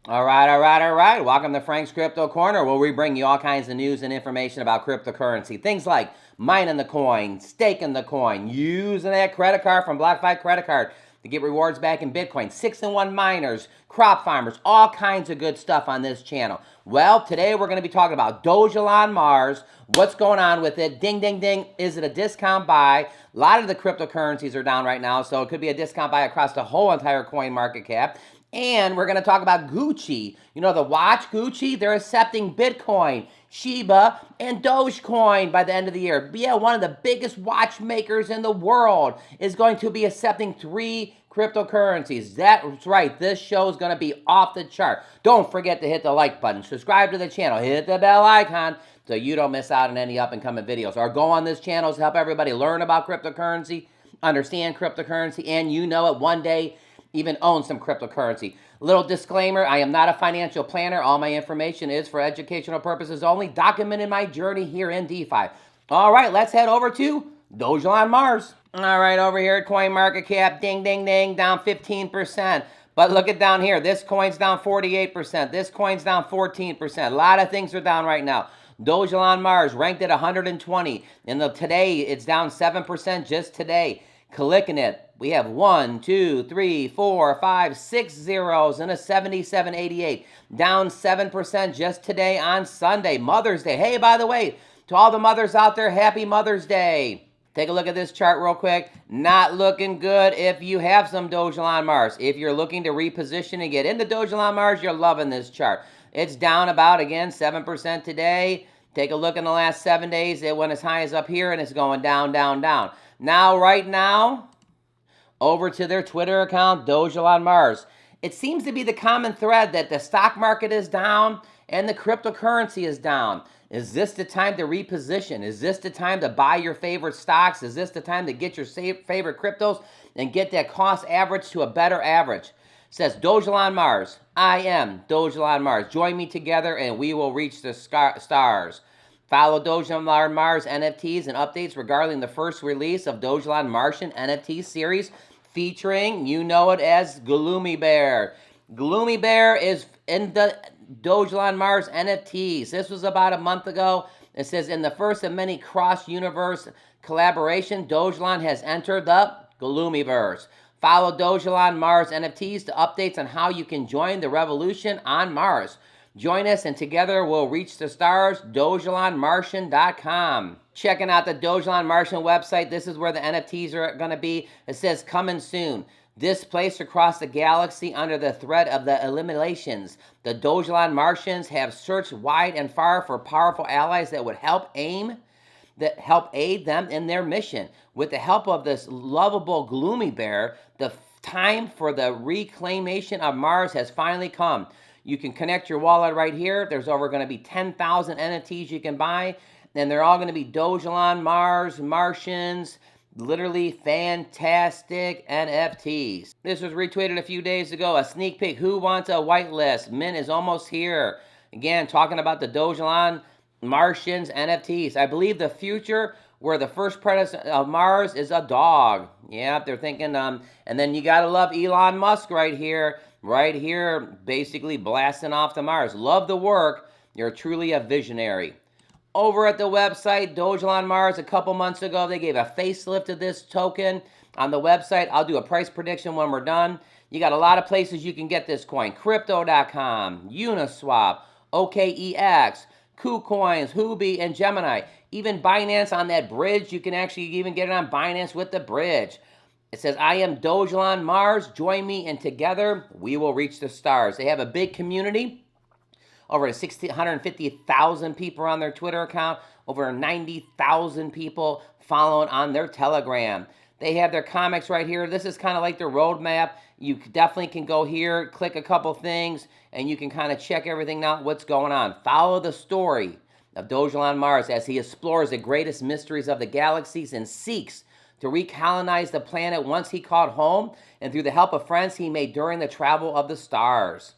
All right, all right, all right. Welcome to Frank's Crypto Corner, where we bring you all kinds of news and information about cryptocurrency. Things like mining the coin, staking the coin, using that credit card from BlockFi credit card to get rewards back in Bitcoin, 6-in-1 miners, crop farmers, all kinds of good stuff on this channel. Well, today we're going to be talking about Dogelon Mars, what's going on with it, ding, ding, ding, is it a discount buy? A lot of the cryptocurrencies are down right now, so it could be a discount buy across the whole entire coin market cap. And we're going to talk about Gucci. You know, the watch Gucci, they're accepting Bitcoin, Shiba, and Dogecoin by the end of the year. Yeah, one of the biggest watchmakers in the world is going to be accepting 3 cryptocurrencies. That's right, this show is going to be off the chart. Don't forget to hit the like button, subscribe to the channel, hit the bell icon so you don't miss out on any up and coming videos. Or go on this channel to help everybody learn about cryptocurrency, understand cryptocurrency, and you know it, one day even own some cryptocurrency. Little disclaimer, I am not a financial planner. All my information is for educational purposes only, documenting my journey here in DeFi. All right, let's head over to Dogelon Mars. All right, over here at CoinMarketCap, ding, ding, ding, down 15%. But look at down here. This coin's down 48%. This coin's down 14%. A lot of things are down right now. Dogelon Mars ranked at 120. And today, it's down 7% just today. Clicking it, we have 1, 2, 3, 4, 5, 6 zeros and a 77.88. Down 7% just today on Sunday, Mother's Day. Hey, by the way, to all the mothers out there, happy Mother's Day. Take a look at this chart real quick. Not looking good if you have some Dogelon Mars. If you're looking to reposition and get into Dogelon Mars, you're loving this chart. It's down about, again, 7% today. Take a look in the last 7 days. It went as high as up here, and it's going down, down, down. Now, right now, over to their Twitter account, Dogelon Mars. It seems to be the common thread that the stock market is down and the cryptocurrency is down. Is this the time to reposition? Is this the time to buy your favorite stocks? Is this the time to get your favorite cryptos and get that cost average to a better average? It says Dogelon Mars. I am Dogelon Mars. Join me together and we will reach the stars. Follow Dogelon Mars NFTs and updates regarding the first release of Dogelon Martian NFT series featuring, you know it as Gloomy Bear. Gloomy Bear is in the Dogelon Mars NFTs. This was about a month ago. It says, in the first of many cross-universe collaboration, Dogelon has entered the Gloomyverse. Follow Dogelon Mars NFTs to updates on how you can join the revolution on Mars. Join us and together we'll reach the stars, DogelonMartian.com. Checking out the Dogelon Martian website. This is where the NFTs are going to be. It says coming soon. Displaced across the galaxy under the threat of the eliminations, the Dogelon Martians have searched wide and far for powerful allies that would help aid them in their mission. With the help of this lovable Gloomy Bear, the time for the reclamation of Mars has finally come. You can connect your wallet right here. There's over going to be 10,000 NFTs you can buy, and they're all going to be Dogelon Mars, Martians, literally fantastic NFTs. This was retweeted a few days ago, a sneak peek. Who wants a whitelist? Mint is almost here. Again, talking about the Dogelon Martians NFTs. I believe the future where the first predator of Mars is a dog. Yeah, they're thinking, and then you gotta love Elon Musk right here, basically blasting off to Mars. Love the work. You're truly a visionary. Over at the website, Dogelon Mars, a couple months ago, they gave a facelift to this token on the website. I'll do a price prediction when we're done. You got a lot of places you can get this coin. Crypto.com, Uniswap, OKEX, KuCoins, Huobi, and Gemini. Even Binance on that bridge. You can actually even get it on Binance with the bridge. It says, I am Dogelon Mars. Join me, and together we will reach the stars. They have a big community. Over 150,000 people on their Twitter account. Over 90,000 people following on their Telegram. They have their comics right here. This is kind of like their roadmap. You definitely can go here, click a couple things, and you can kind of check everything out, what's going on. Follow the story of Dogelon Mars as he explores the greatest mysteries of the galaxies and seeks to recolonize the planet once he called home, and through the help of friends he made during the travel of the stars.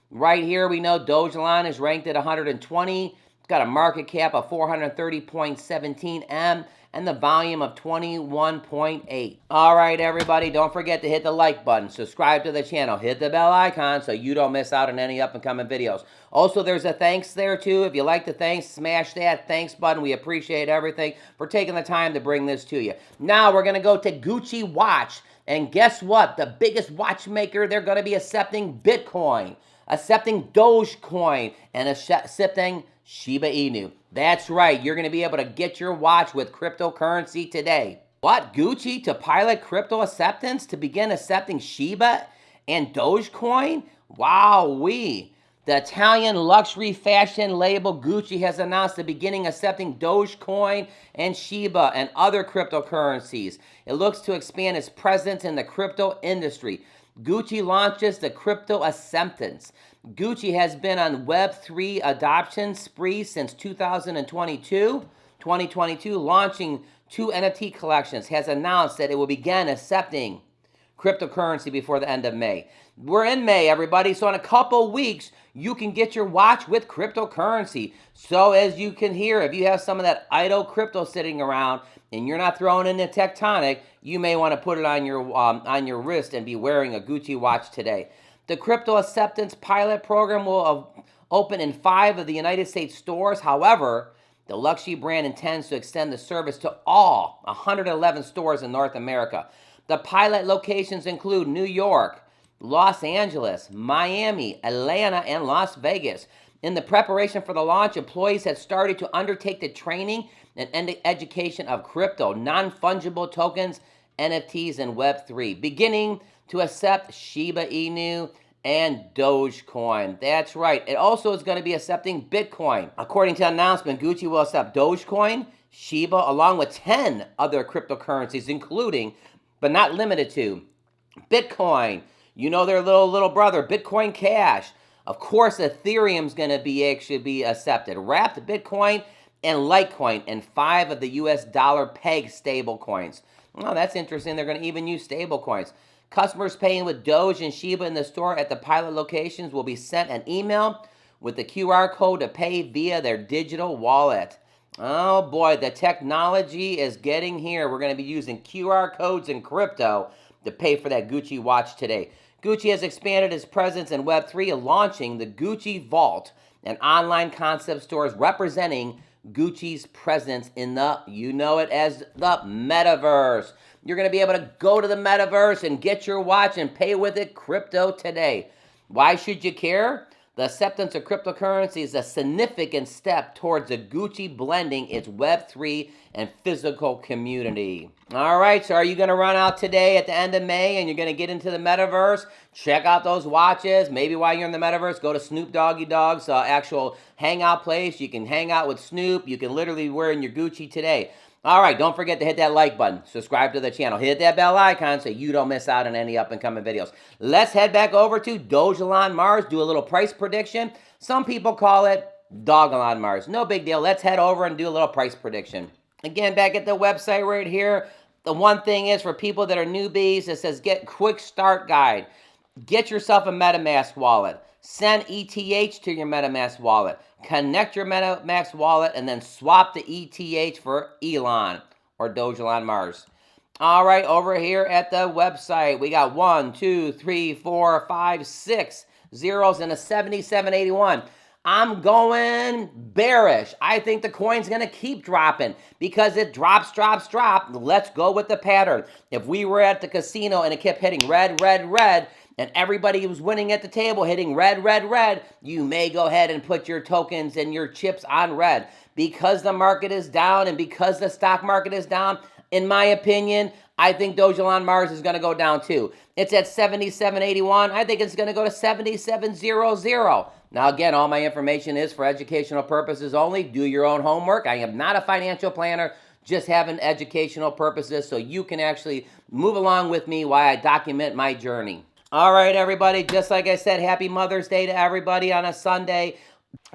Right here we know Dogelon is ranked at 120. It's got a market cap of 430.17 M and the volume of 21.8. All right, everybody, don't forget to hit the like button, subscribe to the channel, hit the bell icon so you don't miss out on any up-and-coming videos. Also, there's a thanks there, too. If you like the thanks, smash that thanks button. We appreciate everything for taking the time to bring this to you. Now, we're going to go to Gucci Watch. And guess what? The biggest watchmaker, they're going to be accepting Bitcoin, accepting Dogecoin, and accepting Shiba Inu. That's right. You're going to be able to get your watch with cryptocurrency today. What? Gucci to pilot crypto acceptance to begin accepting Shiba and Dogecoin? Wowee. The Italian luxury fashion label Gucci has announced the beginning accepting Dogecoin and Shiba and other cryptocurrencies. It looks to expand its presence in the crypto industry. Gucci launches the crypto acceptance. Gucci has been on Web3 adoption spree since 2022. 2022, launching 2 NFT collections, has announced that it will begin accepting cryptocurrency before the end of May. We're in May, everybody, so in a couple weeks, you can get your watch with cryptocurrency. So as you can hear, if you have some of that idle crypto sitting around and you're not throwing in the tectonic, you may want to put it on your wrist and be wearing a Gucci watch today. The crypto acceptance pilot program will open in 5 of the United States stores. However, the luxury brand intends to extend the service to all 111 stores in North America. The pilot locations include New York, Los Angeles, Miami, Atlanta, and Las Vegas. In the preparation for the launch, employees have started to undertake the training and education of crypto, non-fungible tokens, NFTs, and Web3, beginning to accept Shiba Inu and Dogecoin. That's right. It also is going to be accepting Bitcoin. According to the announcement, Gucci will accept Dogecoin, Shiba, along with 10 other cryptocurrencies, including, but not limited to, Bitcoin. You know their little brother, Bitcoin Cash. Of course, Ethereum's going to be accepted. Wrapped Bitcoin and Litecoin, and 5 of the US dollar peg stable coins. Oh, that's interesting. They're going to even use stable coins. Customers paying with Doge and Shiba in the store at the pilot locations will be sent an email with the QR code to pay via their digital wallet. Oh boy, the technology is getting here. We're going to be using QR codes in crypto to pay for that Gucci watch today. Gucci has expanded its presence in Web3, launching the Gucci Vault, an online concept stores representing Gucci's presence in the, you know it as the metaverse. You're going to be able to go to the metaverse and get your watch and pay with it crypto today. Why should you care? The acceptance of cryptocurrency is a significant step towards the Gucci blending its Web3 and physical community. All right, so are you going to run out today at the end of May and you're going to get into the metaverse? Check out those watches. Maybe while you're in the metaverse, go to Snoop Doggy Dogg's actual hangout place. You can hang out with Snoop. You can literally wear in your Gucci today. All right, don't forget to hit that like button, subscribe to the channel, hit that bell icon so you don't miss out on any up-and-coming videos. Let's head back over to Dogelon Mars, do a little price prediction. Some people call it Dogelon Mars. No big deal. Let's head over and do a little price prediction. Again, back at the website right here, the one thing is for people that are newbies, it says get quick start guide. Get yourself a MetaMask wallet. Send ETH to your MetaMask wallet. Connect your MetaMask wallet and then swap the ETH for Elon or Dogelon Mars. All right, over here at the website, we got 1, 2, 3, 4, 5, 6 zeros and a 7781. I'm going bearish. I think the coin's going to keep dropping because it drops. Let's go with the pattern. If we were at the casino and it kept hitting red, and everybody was winning at the table hitting red, you may go ahead and put your tokens and your chips on red. Because the market is down and because the stock market is down, in my opinion, I think Dogelon Mars is going to go down too. It's at 7781. I think it's going to go to 7700. Now, again, all my information is for educational purposes only. Do your own homework. I am not a financial planner, just having educational purposes so you can actually move along with me while I document my journey. All right, everybody, just like I said, happy Mother's Day to everybody on a Sunday.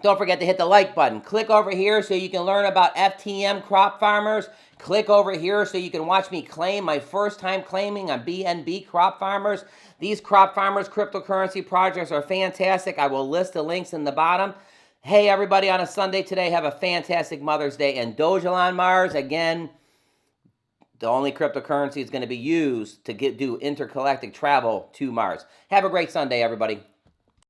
Don't forget to hit the like button. Click over here so you can learn about FTM Crop Farmers. Click over here so you can watch me claim my first time claiming on BNB Crop Farmers. These Crop Farmers cryptocurrency projects are fantastic. I will list the links in the bottom. Hey, everybody, on a Sunday today, have a fantastic Mother's Day. And Dogelon Mars, again, The only cryptocurrency is going to be used to do intergalactic travel to Mars. Have a great Sunday, everybody.